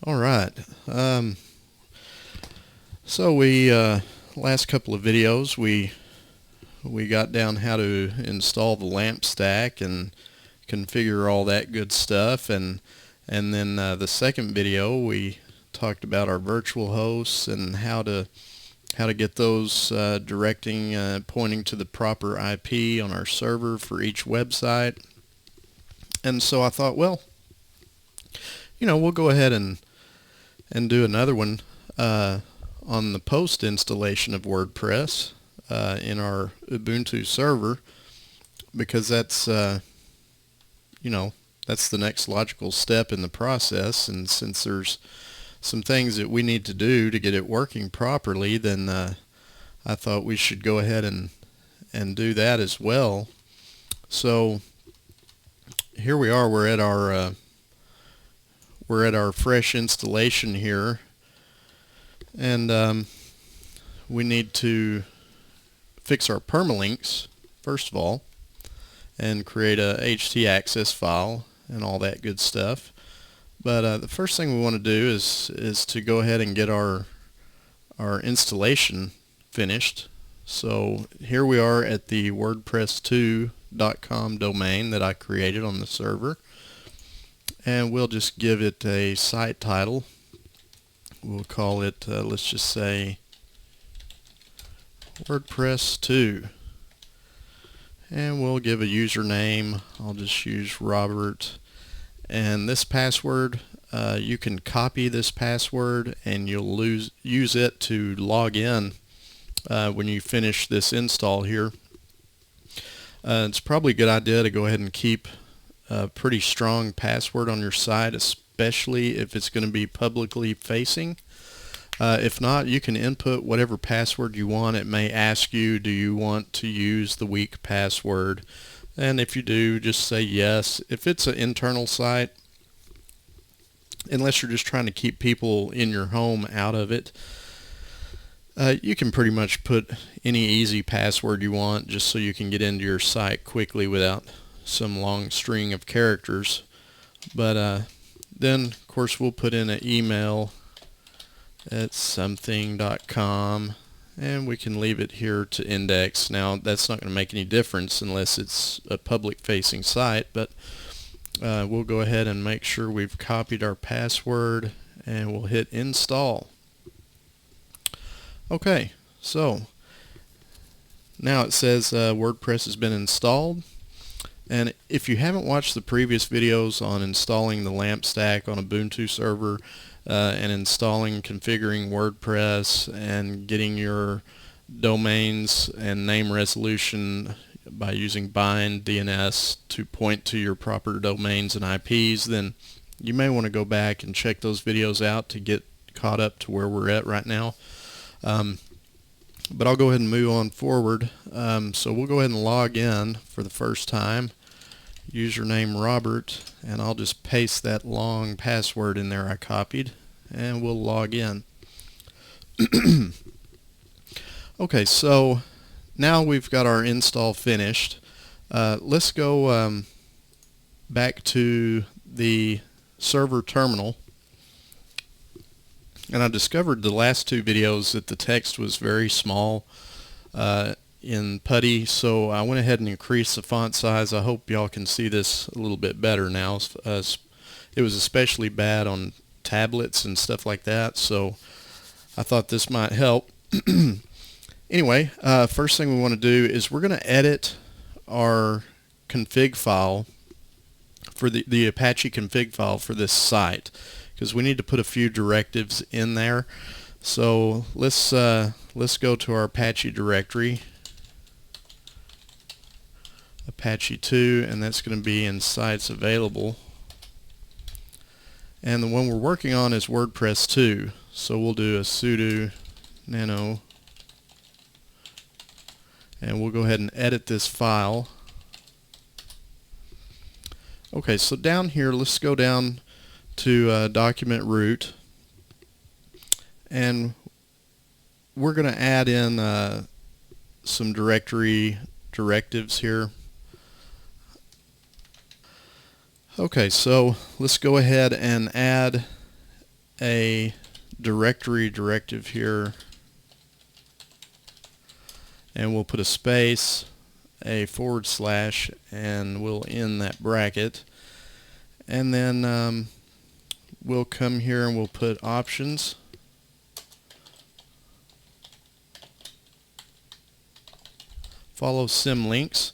All right. So we last couple of videos we got down how to install the lamp stack and configure all that good stuff, and then the second video we talked about our virtual hosts and how to get those directing pointing to the proper IP on our server for each website. And so I thought, well, we'll go ahead and do another one on the post installation of WordPress in our Ubuntu server, because that's that's the next logical step in the process. And since there's some things that we need to do to get it working properly, then I thought we should go ahead and do that as well. So here we are. We're at our fresh installation here, and we need to fix our permalinks first of all and create a htaccess file and all that good stuff. But the first thing we want to do is to go ahead and get our installation finished. So here we are at the WordPress2.com domain that I created on the server, and we'll just give it a site title. We'll call it, let's just say, WordPress 2. And we'll give a username. I'll just use Robert. And this password, you can copy this password and you'll use it to log in when you finish this install here. It's probably a good idea to go ahead and keep a pretty strong password on your site, especially if it's going to be publicly facing. If not, you can input whatever password you want. It may ask you, do you want to use the weak password? And if you do, just say yes. If it's an internal site, unless you're just trying to keep people in your home out of it, you can pretty much put any easy password you want just so you can get into your site quickly without some long string of characters. But then, of course, we'll put in an email at something.com, and we can leave it here to index. Now that's not going to make any difference unless it's a public facing site, but we'll go ahead and make sure we've copied our password, and we'll hit install. Okay, so now it says WordPress has been installed. And if you haven't watched the previous videos on installing the lamp stack on Ubuntu server, and installing, configuring WordPress, and getting your domains and name resolution by using bind DNS to point to your proper domains and IPs, then you may want to go back and check those videos out to get caught up to where we're at right now. But I'll go ahead and move on forward. So we'll go ahead and log in for the first time. Username Robert, and I'll just paste that long password in there I copied, and we'll log in. Okay, so now we've got our install finished. Let's go back to the server terminal. And I discovered the last two videos that the text was very small in putty, so I went ahead and increased the font size. I hope y'all can see this a little bit better now. It was especially bad on tablets and stuff like that, so I thought this might help. Anyway, first thing we want to do is we're going to edit our config file for the Apache config file for this site, because we need to put a few directives in there. So let's go to our Apache directory, Apache 2, and that's going to be in sites available. And the one we're working on is WordPress 2. So we'll do a sudo nano, and we'll go ahead and edit this file. Okay, so down here, let's go down to document root, and we're going to add in some directory directives here. Okay, so let's go ahead and add a directory directive here, and we'll put a space, a /, and we'll end that bracket. And then we'll come here and we'll put options. Follow symlinks.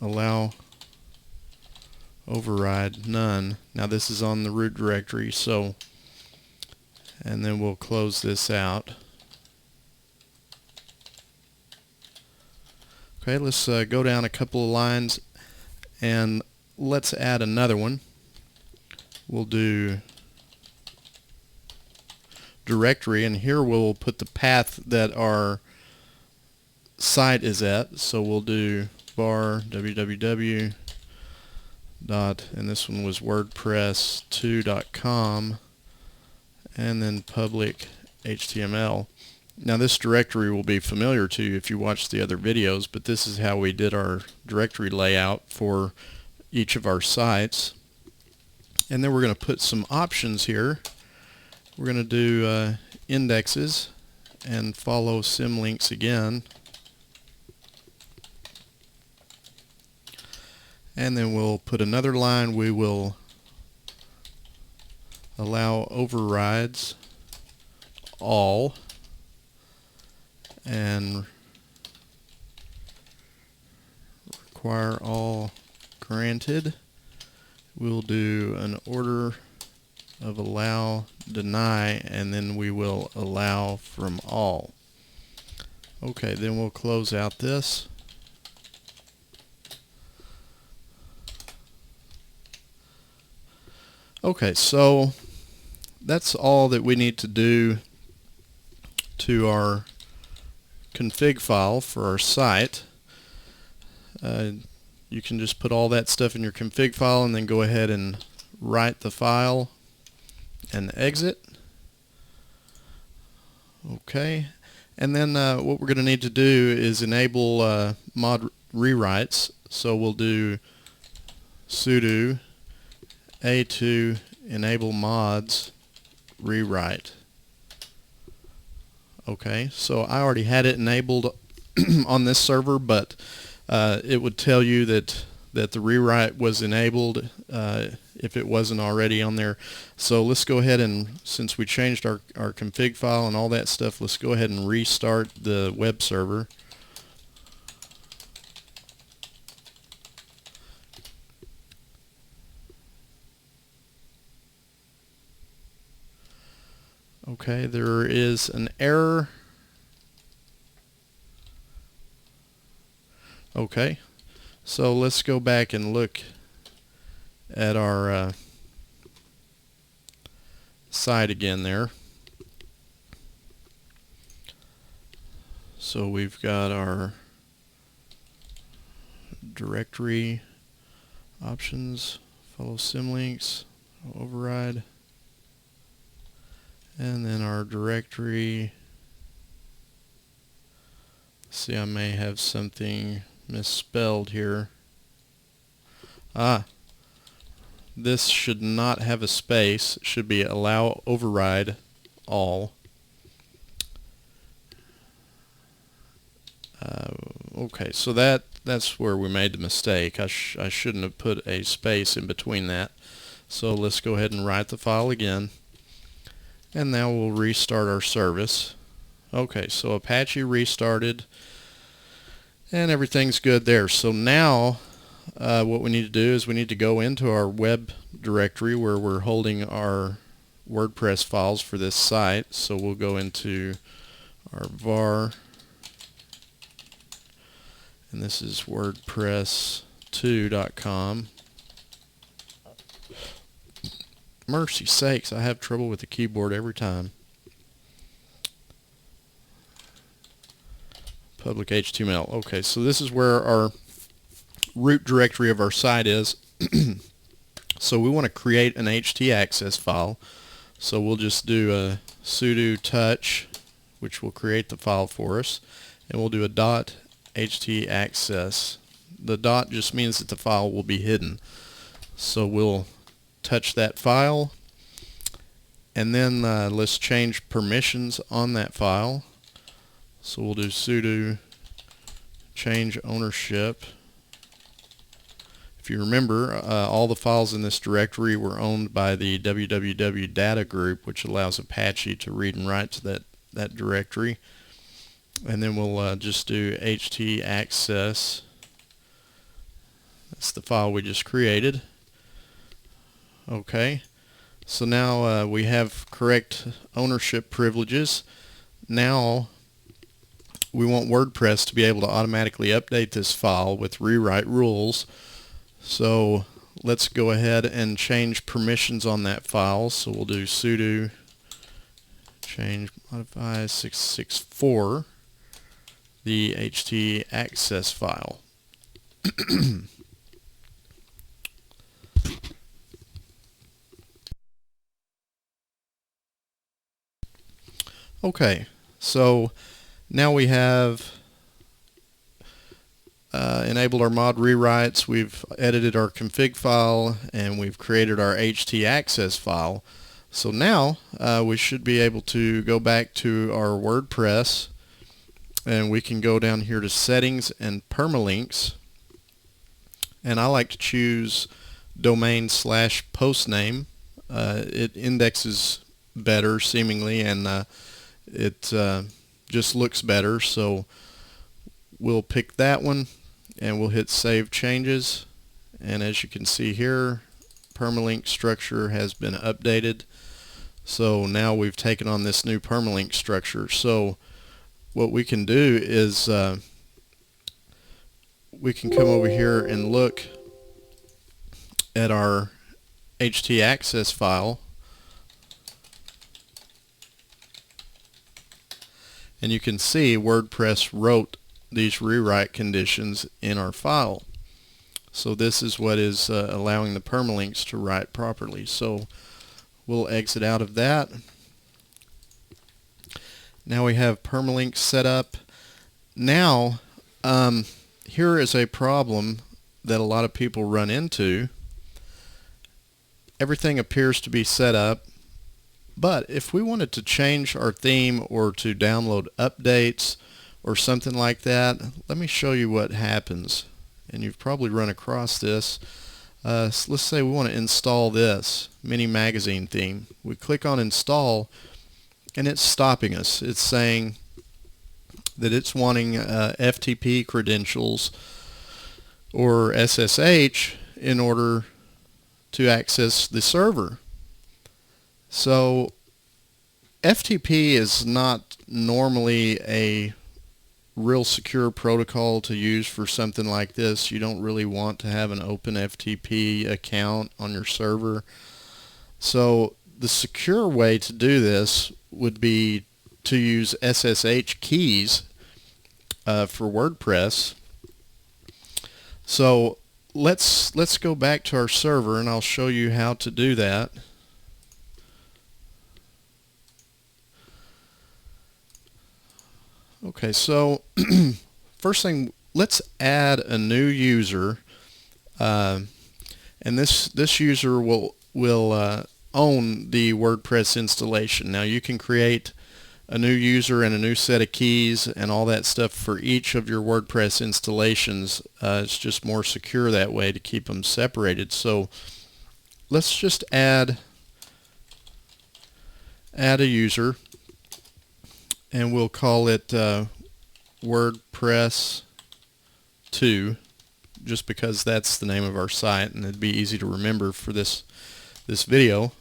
Allow override none. Now this is on the root directory, so, and then we'll close this out. Okay, let's go down a couple of lines and let's add another one. We'll do directory, and here we'll put the path that our site is at. So we'll do var www dot, and this one was WordPress2.com, and then public HTML. Now this directory will be familiar to you if you watch the other videos, but this is how we did our directory layout for each of our sites. And then we're going to put some options here. We're going to do indexes and follow symlinks again. And then we'll put another line. We will allow overrides all and require all granted. We'll do an order of allow deny, and then we will allow from all. Okay, then we'll close out this. Okay, so that's all that we need to do to our config file for our site. You can just put all that stuff in your config file and then go ahead and write the file and exit. Okay, and then what we're going to need to do is enable mod rewrites. So we'll do sudo a2 enable mods rewrite. Okay, so I already had it enabled on this server, but it would tell you that the rewrite was enabled if it wasn't already on there. So let's go ahead and, since we changed our config file and all that stuff, let's go ahead and restart the web server. Okay, there is an error. Okay, so let's go back and look at our site again there. So we've got our directory options, follow symlinks, override, and then our directory. See, I may have something misspelled here. This should not have a space. It should be allow override all. Okay, so that's where we made the mistake. I shouldn't have put a space in between that. So let's go ahead and write the file again. And now we'll restart our service. Okay, so Apache restarted and everything's good there. So now what we need to do is we need to go into our web directory where we're holding our WordPress files for this site. So we'll go into our var, and this is WordPress2.com. Mercy sakes, I have trouble with the keyboard every time. Public HTML. Okay, so this is where our root directory of our site is. So we want to create an htaccess file. So we'll just do a sudo touch, which will create the file for us, and we'll do a .htaccess. The dot just means that the file will be hidden. So we'll touch that file, And then let's change permissions on that file. So we'll do sudo change ownership. If you remember, all the files in this directory were owned by the www data group, which allows Apache to read and write to that directory. And then we'll just do htaccess. That's the file we just created. Okay, so now we have correct ownership privileges. Now we want WordPress to be able to automatically update this file with rewrite rules. So let's go ahead and change permissions on that file. So we'll do sudo change modify 664 the htaccess file. Okay, so now we have enabled our mod rewrites, we've edited our config file, and we've created our htaccess file. So now we should be able to go back to our WordPress, and we can go down here to settings and permalinks, and I like to choose domain/postname. It indexes better seemingly, and it just looks better, so we'll pick that one and we'll hit save changes, and as you can see here, permalink structure has been updated. So now we've taken on this new permalink structure. So what we can do is we can come over here and look at our htaccess file, and you can see WordPress wrote these rewrite conditions in our file. So this is what is allowing the permalinks to write properly. So we'll exit out of that. Now we have permalinks set up. Now here is a problem that a lot of people run into. Everything appears to be set up, but if we wanted to change our theme or to download updates or something like that, let me show you what happens. And you've probably run across this. So let's say we want to install this mini magazine theme. We click on install, and it's stopping us. It's saying that it's wanting FTP credentials or SSH in order to access the server. So FTP is not normally a real secure protocol to use for something like this. You don't really want to have an open FTP account on your server. So the secure way to do this would be to use SSH keys for WordPress. So let's go back to our server, and I'll show you how to do that. Okay, so first thing, let's add a new user, and this user will own the WordPress installation. Now you can create a new user and a new set of keys and all that stuff for each of your WordPress installations. It's just more secure that way to keep them separated. So let's just add a user, and we'll call it WordPress 2, just because that's the name of our site and it'd be easy to remember for this video.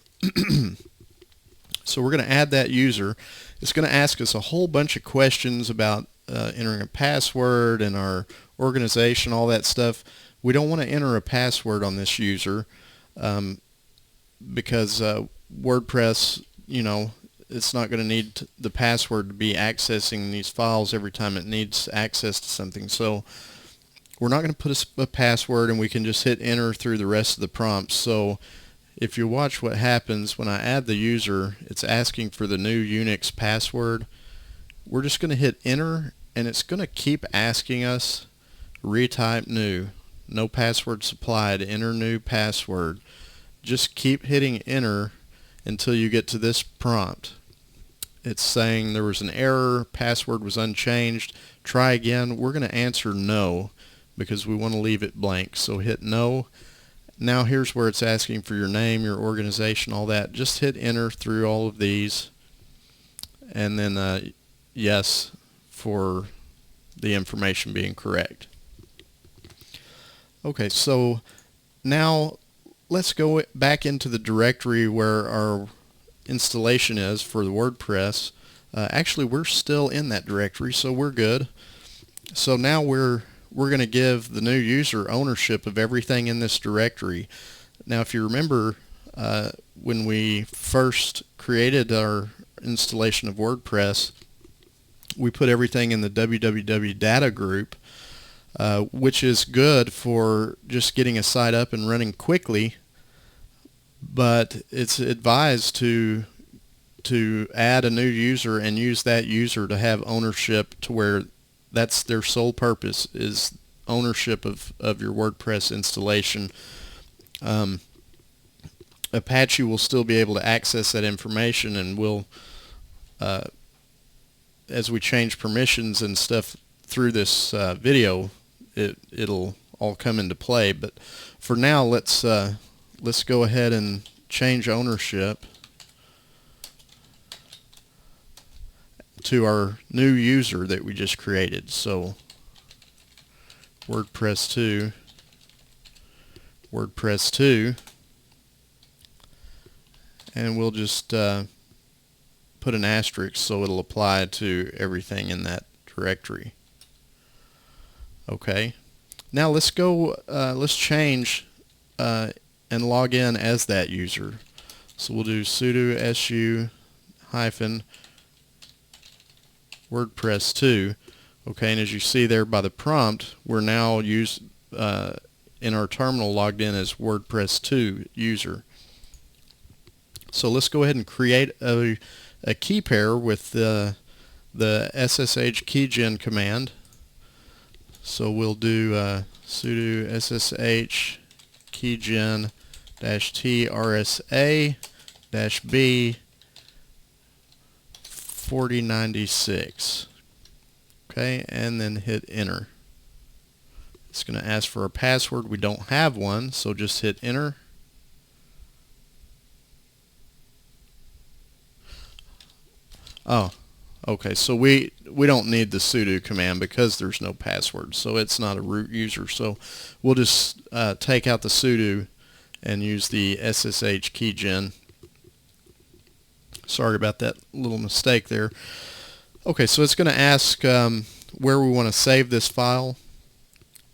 So we're going to add that user. It's going to ask us a whole bunch of questions about entering a password and our organization, all that stuff. We don't want to enter a password on this user because WordPress, you know, it's not going to need the password to be accessing these files every time it needs access to something. So we're not going to put a password, and we can just hit enter through the rest of the prompts. So if you watch what happens when I add the user, it's asking for the new Unix password. We're just going to hit enter, and it's going to keep asking us retype new, no password supplied, enter new password. Just keep hitting enter, until you get to this prompt. It's saying there was an error, password was unchanged, try again. We're going to answer no because we want to leave it blank. So hit no. Now here's where it's asking for your name, your organization, all that. Just hit enter through all of these, and then yes for the information being correct. Okay, so now let's go back into the directory where our installation is for the WordPress. Actually, we're still in that directory, so we're good. So now we're going to give the new user ownership of everything in this directory. Now, if you remember, when we first created our installation of WordPress, we put everything in the www data group, which is good for just getting a site up and running quickly, but it's advised to add a new user and use that user to have ownership, to where that's their sole purpose, is ownership of your WordPress installation. Apache will still be able to access that information, and will as we change permissions and stuff through this video, it'll all come into play. But for now, let's go ahead and change ownership to our new user that we just created. So WordPress 2, and we'll just put an asterisk so it'll apply to everything in that directory. Okay, now let's go, let's change and log in as that user. So we'll do sudo su hyphen WordPress 2. Okay, and as you see there by the prompt, we're now in our terminal logged in as WordPress 2 user. So let's go ahead and create a key pair with the SSH keygen command. So we'll do sudo SSH keygen -trsa -b 4096. Okay, and then hit enter. It's going to ask for a password. We don't have one, so just hit enter. Oh, okay, so we don't need the sudo command because there's no password, so it's not a root user. So we'll just take out the sudo and use the SSH keygen. Sorry about that little mistake there. Okay, so it's going to ask where we want to save this file.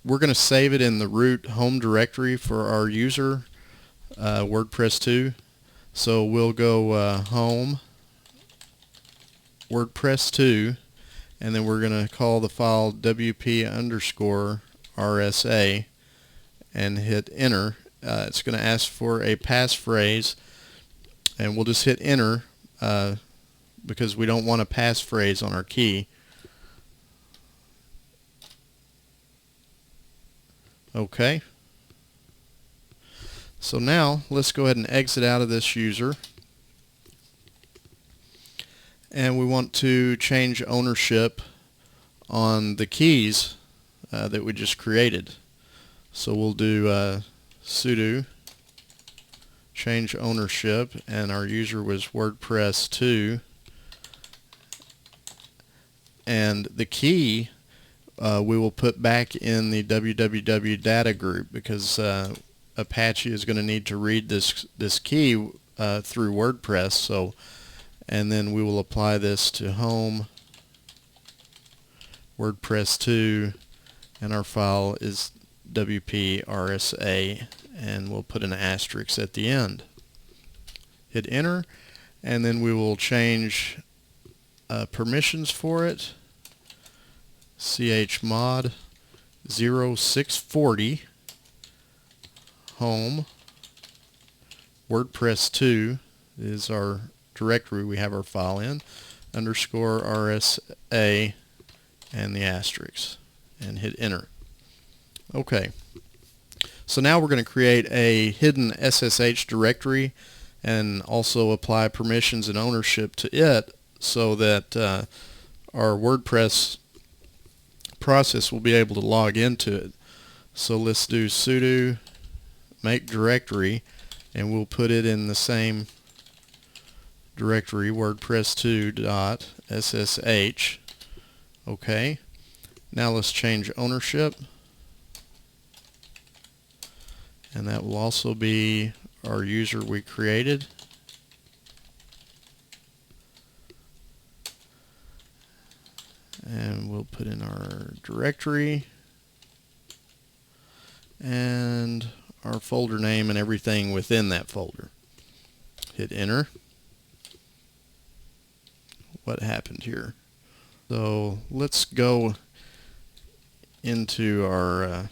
We're going to save it in the root home directory for our user, WordPress 2. So we'll go home, WordPress 2, and then we're going to call the file wp_rsa and hit enter. It's going to ask for a passphrase, and we'll just hit enter because we don't want a passphrase on our key. Okay. So now let's go ahead and exit out of this user. And we want to change ownership on the keys that we just created. So we'll do sudo change ownership, and our user was WordPress 2, and the key we will put back in the www data group, because Apache is going to need to read this key through WordPress. So, and then we will apply this to home, WordPress 2, and our file is wp_rsa, and we'll put an asterisk at the end. Hit enter, and then we will change permissions for it. chmod 0640 home, WordPress 2 is our directory we have our file in, _rsa, and the asterisk, and hit enter. Okay, so now we're going to create a hidden SSH directory, and also apply permissions and ownership to it so that our WordPress process will be able to log into it. So let's do sudo make directory, and we'll put it in the same directory, WordPress2.ssh. Okay, now let's change ownership, and that will also be our user we created. And we'll put in our directory and our folder name and everything within that folder. Hit enter. What happened here? So let's go into our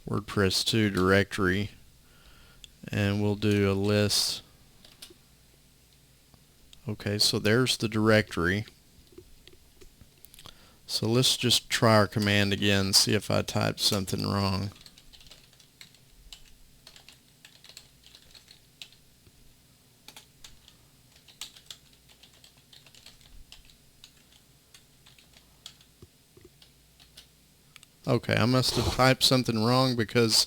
WordPress 2 directory, and we'll do a list. Okay, so there's the directory. So let's just try our command again, see if I typed something wrong. Okay, I must have typed something wrong because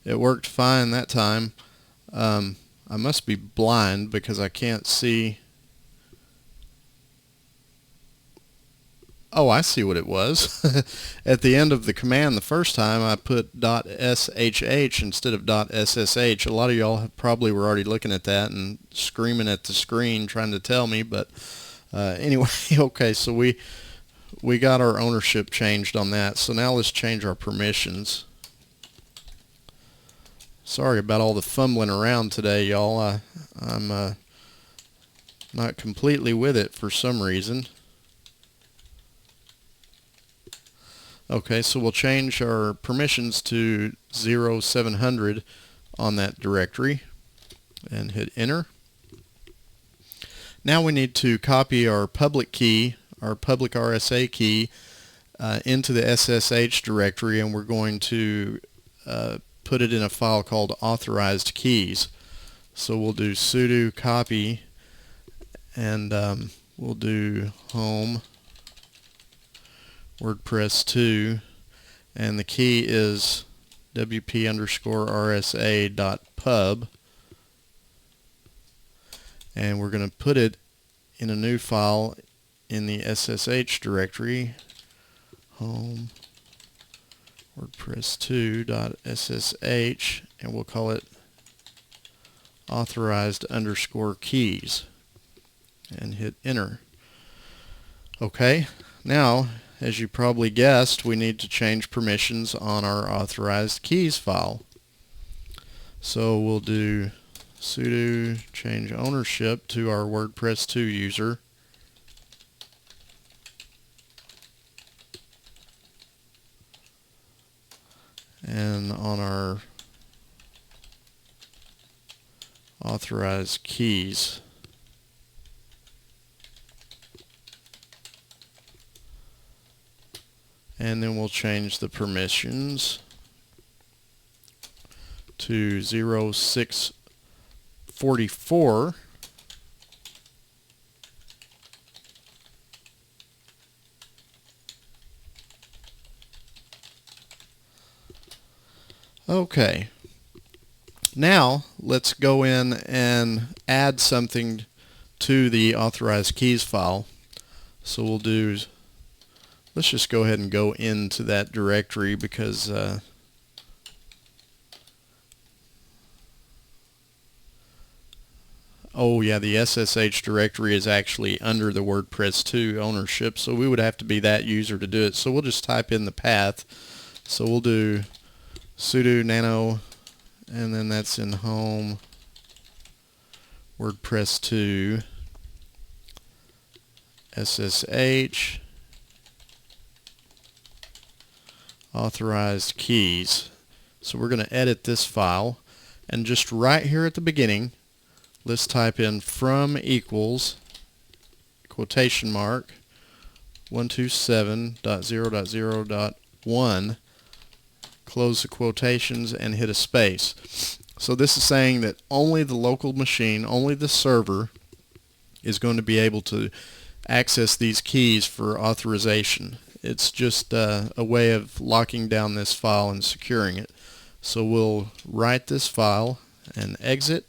it worked fine that time. I must be blind because I can't see. Oh, I see what it was. At the end of the command the first time I put .ssh instead of .ssh. A lot of y'all probably were already looking at that and screaming at the screen trying to tell me, but anyway, okay, so we got our ownership changed on that. So now let's change our permissions. Sorry about all the fumbling around today, y'all. I'm not completely with it for some reason. Okay, so we'll change our permissions to 0700 on that directory and hit enter. Now we need to copy our public key, our public RSA key, into the SSH directory, and we're going to put it in a file called authorized keys. So we'll do sudo copy, and we'll do home WordPress 2, and the key is wp_rsa.pub, and we're going to put it in a new file in the SSH directory, home WordPress2.ssh, and we'll call it authorized_keys and hit enter. Okay, now as you probably guessed, we need to change permissions on our authorized keys file. So we'll do sudo change ownership to our WordPress 2 user. And on our authorized keys, and then we'll change the permissions to 0644. Okay, now let's go in and add something to the authorized keys file. So we'll do, let's just go ahead and go into that directory because oh yeah, the SSH directory is actually under the WordPress 2 ownership, so we would have to be that user to do it. So we'll just type in the path. So we'll do sudo nano, and then that's in home WordPress 2 SSH authorized keys. So we're going to edit this file, and just right here at the beginning, let's type in from equals quotation mark 127.0.0.1, close the quotations and hit a space. So this is saying that only the local machine, only the server, is going to be able to access these keys for authorization. It's just a way of locking down this file and securing it. So we'll write this file and exit.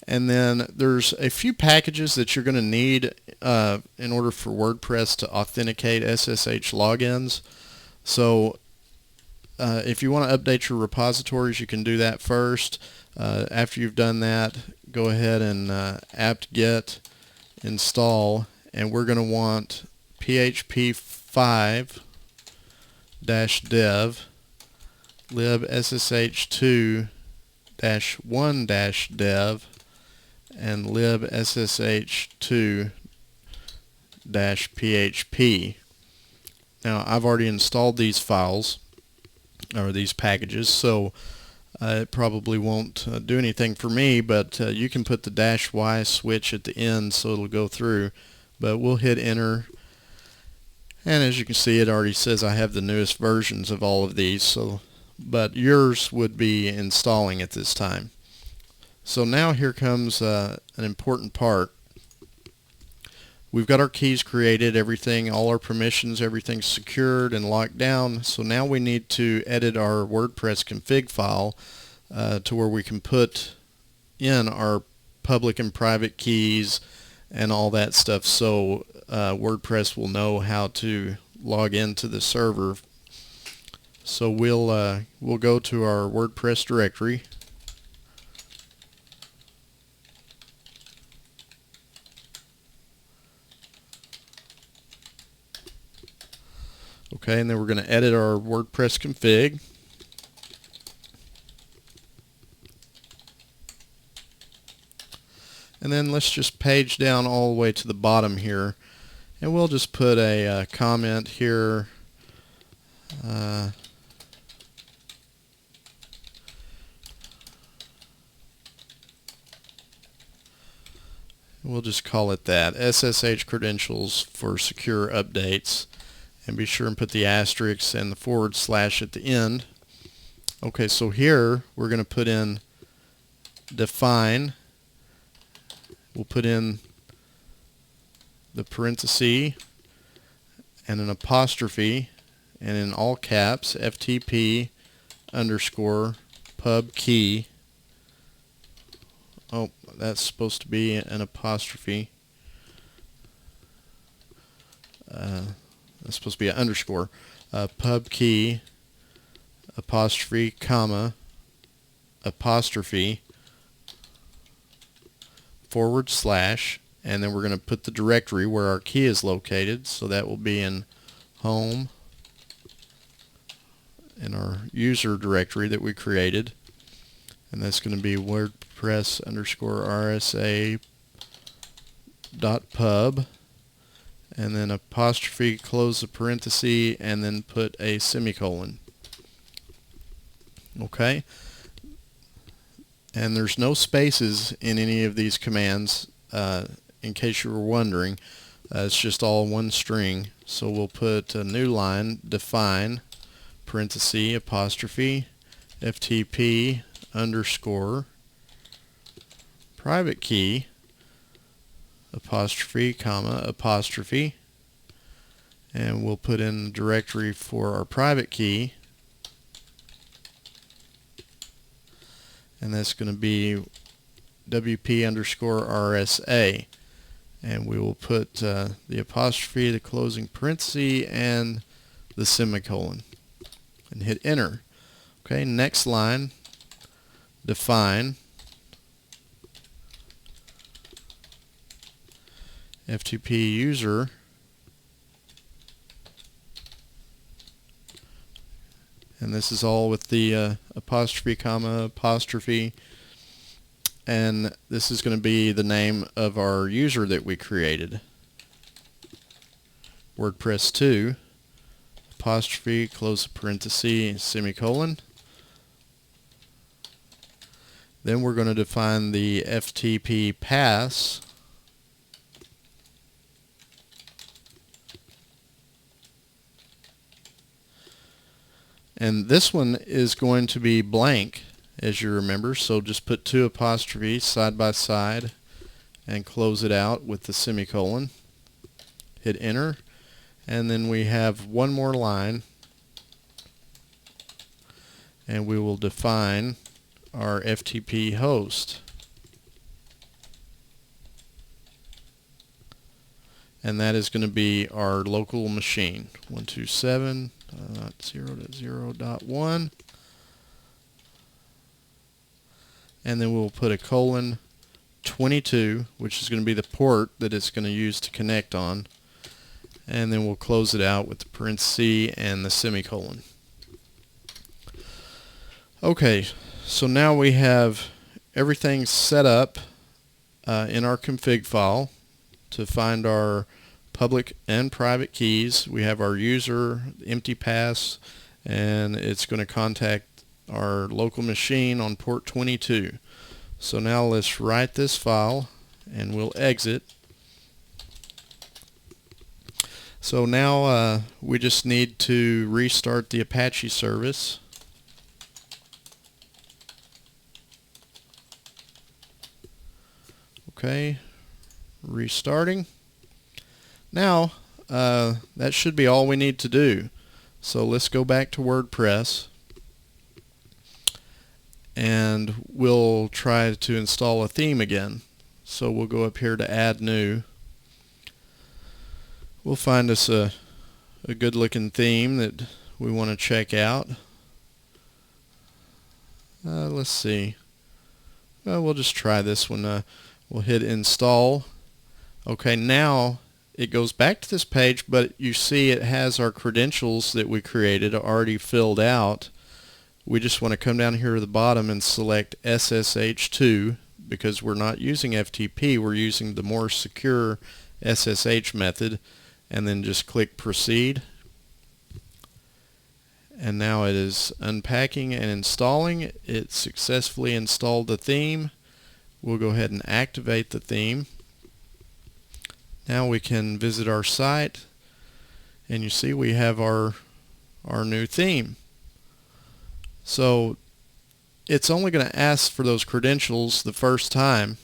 And then there's a few packages that you're going to need in order for WordPress to authenticate SSH logins. So if you want to update your repositories, you can do that first. After you've done that, go ahead and apt-get install, and we're going to want php 5-dev libssh2-1-dev and libssh2-php. Now I've already installed these files or these packages, so it probably won't do anything for me, but you can put the -y switch at the end so it'll go through. But we'll hit enter, and as you can see, it already says I have the newest versions of all of these, so but yours would be installing at this time. So now here comes an important part. We've got our keys created, everything, all our permissions, everything's secured and locked down. So now we need to edit our WordPress config file to where we can put in our public and private keys and all that stuff, so WordPress will know how to log into the server. So we'll go to our WordPress directory. Okay, and then we're going to edit our WordPress config. And then let's just page down all the way to the bottom here, and we'll just put a comment here. We'll just call it that, SSH credentials for secure updates. And be sure and put the asterisk and the / at the end. Okay, so here we're going to put in define. We'll put in the parenthesis and an apostrophe, and in all caps FTP _ pub key. Oh, that's supposed to be an apostrophe. That's supposed to be an underscore. Pub key apostrophe comma apostrophe / and then we're going to put the directory where our key is located, so that will be in home in our user directory that we created, and that's going to be WordPress _RSA.pub, and then apostrophe, close the parenthesis, and then put a semicolon. Okay, and there's no spaces in any of these commands, in case you were wondering. It's just all one string. So we'll put a new line, define parenthesis apostrophe FTP _ private key apostrophe comma apostrophe, and we'll put in the directory for our private key, and that's going to be WP _RSA, and we will put the apostrophe, the closing parenthesis, and the semicolon, and hit enter. Okay, next line, define FTP user and this is all with the apostrophe comma apostrophe, and this is going to be the name of our user that we created, WordPress 2 apostrophe, close the parenthesis, semicolon. Then we're going to define the FTP pass, and this one is going to be blank, as you remember. So just put 2 apostrophes side by side and close it out with the semicolon. Hit enter, and then we have one more line, and we will define our FTP host. And that is going to be our local machine, 127.0.0.1. And then we'll put a colon 22, which is going to be the port that it's going to use to connect on. And then we'll close it out with the parenthesis and the semicolon. Okay, so now we have everything set up in our config file to find our public and private keys. We have our user, empty pass, and it's going to contact our local machine on port 22. So now let's write this file and we'll exit. So now we just need to restart the Apache service. Okay, restarting. Now that should be all we need to do. So let's go back to WordPress and we'll try to install a theme again. So we'll go up here to add new. We'll find us a good looking theme that we want to check out. Let's see. We'll just try this one. We'll hit install. Okay, now it goes back to this page, but you see it has our credentials that we created already filled out. We just want to come down here to the bottom and select SSH2 because we're not using FTP, we're using the more secure SSH method, and then just click proceed. And now it is unpacking and installing. It successfully installed the theme. We'll go ahead and activate the theme. Now we can visit our site, and you see we have our new theme. So it's only going to ask for those credentials the first time.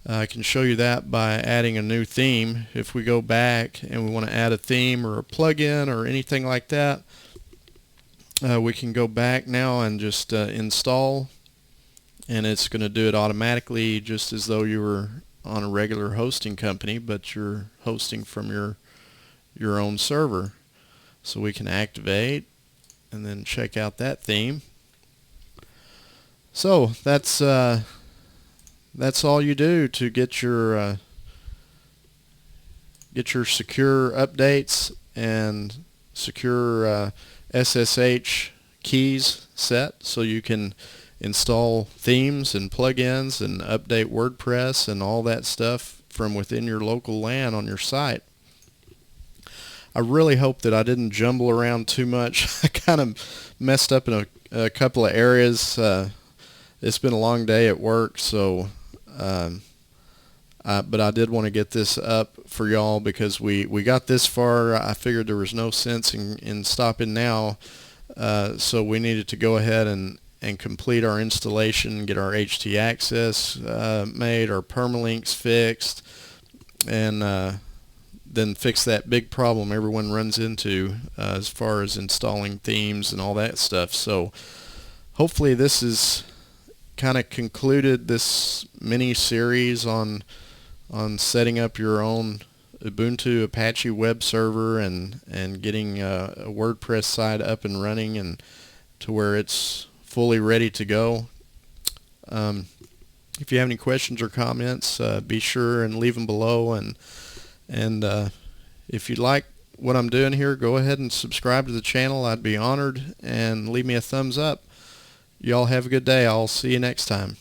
I can show you that by adding a new theme. If we go back and we want to add a theme or a plugin or anything like that, we can go back now and just install, and it's going to do it automatically just as though you were on a regular hosting company, but you're hosting from your own server. So we can activate and then check out that theme. So that's all you do to get your secure updates and secure SSH keys set, so you can install themes and plugins and update WordPress and all that stuff from within your local LAN on your site. I really hope that I didn't jumble around too much. I kind of messed up in a couple of areas. It's been a long day at work, so but I did want to get this up for y'all because we got this far. I figured there was no sense in stopping now, so we needed to go ahead and complete our installation, get our htaccess made, our permalinks fixed, and then fix that big problem everyone runs into as far as installing themes and all that stuff. So hopefully this is kind of concluded this mini series on setting up your own Ubuntu Apache web server and getting a WordPress site up and running and to where it's fully ready to go. If you have any questions or comments, be sure and leave them below, and if you like what I'm doing here, go ahead and subscribe to the channel. I'd be honored, and leave me a thumbs up. Y'all have a good day. I'll see you next time.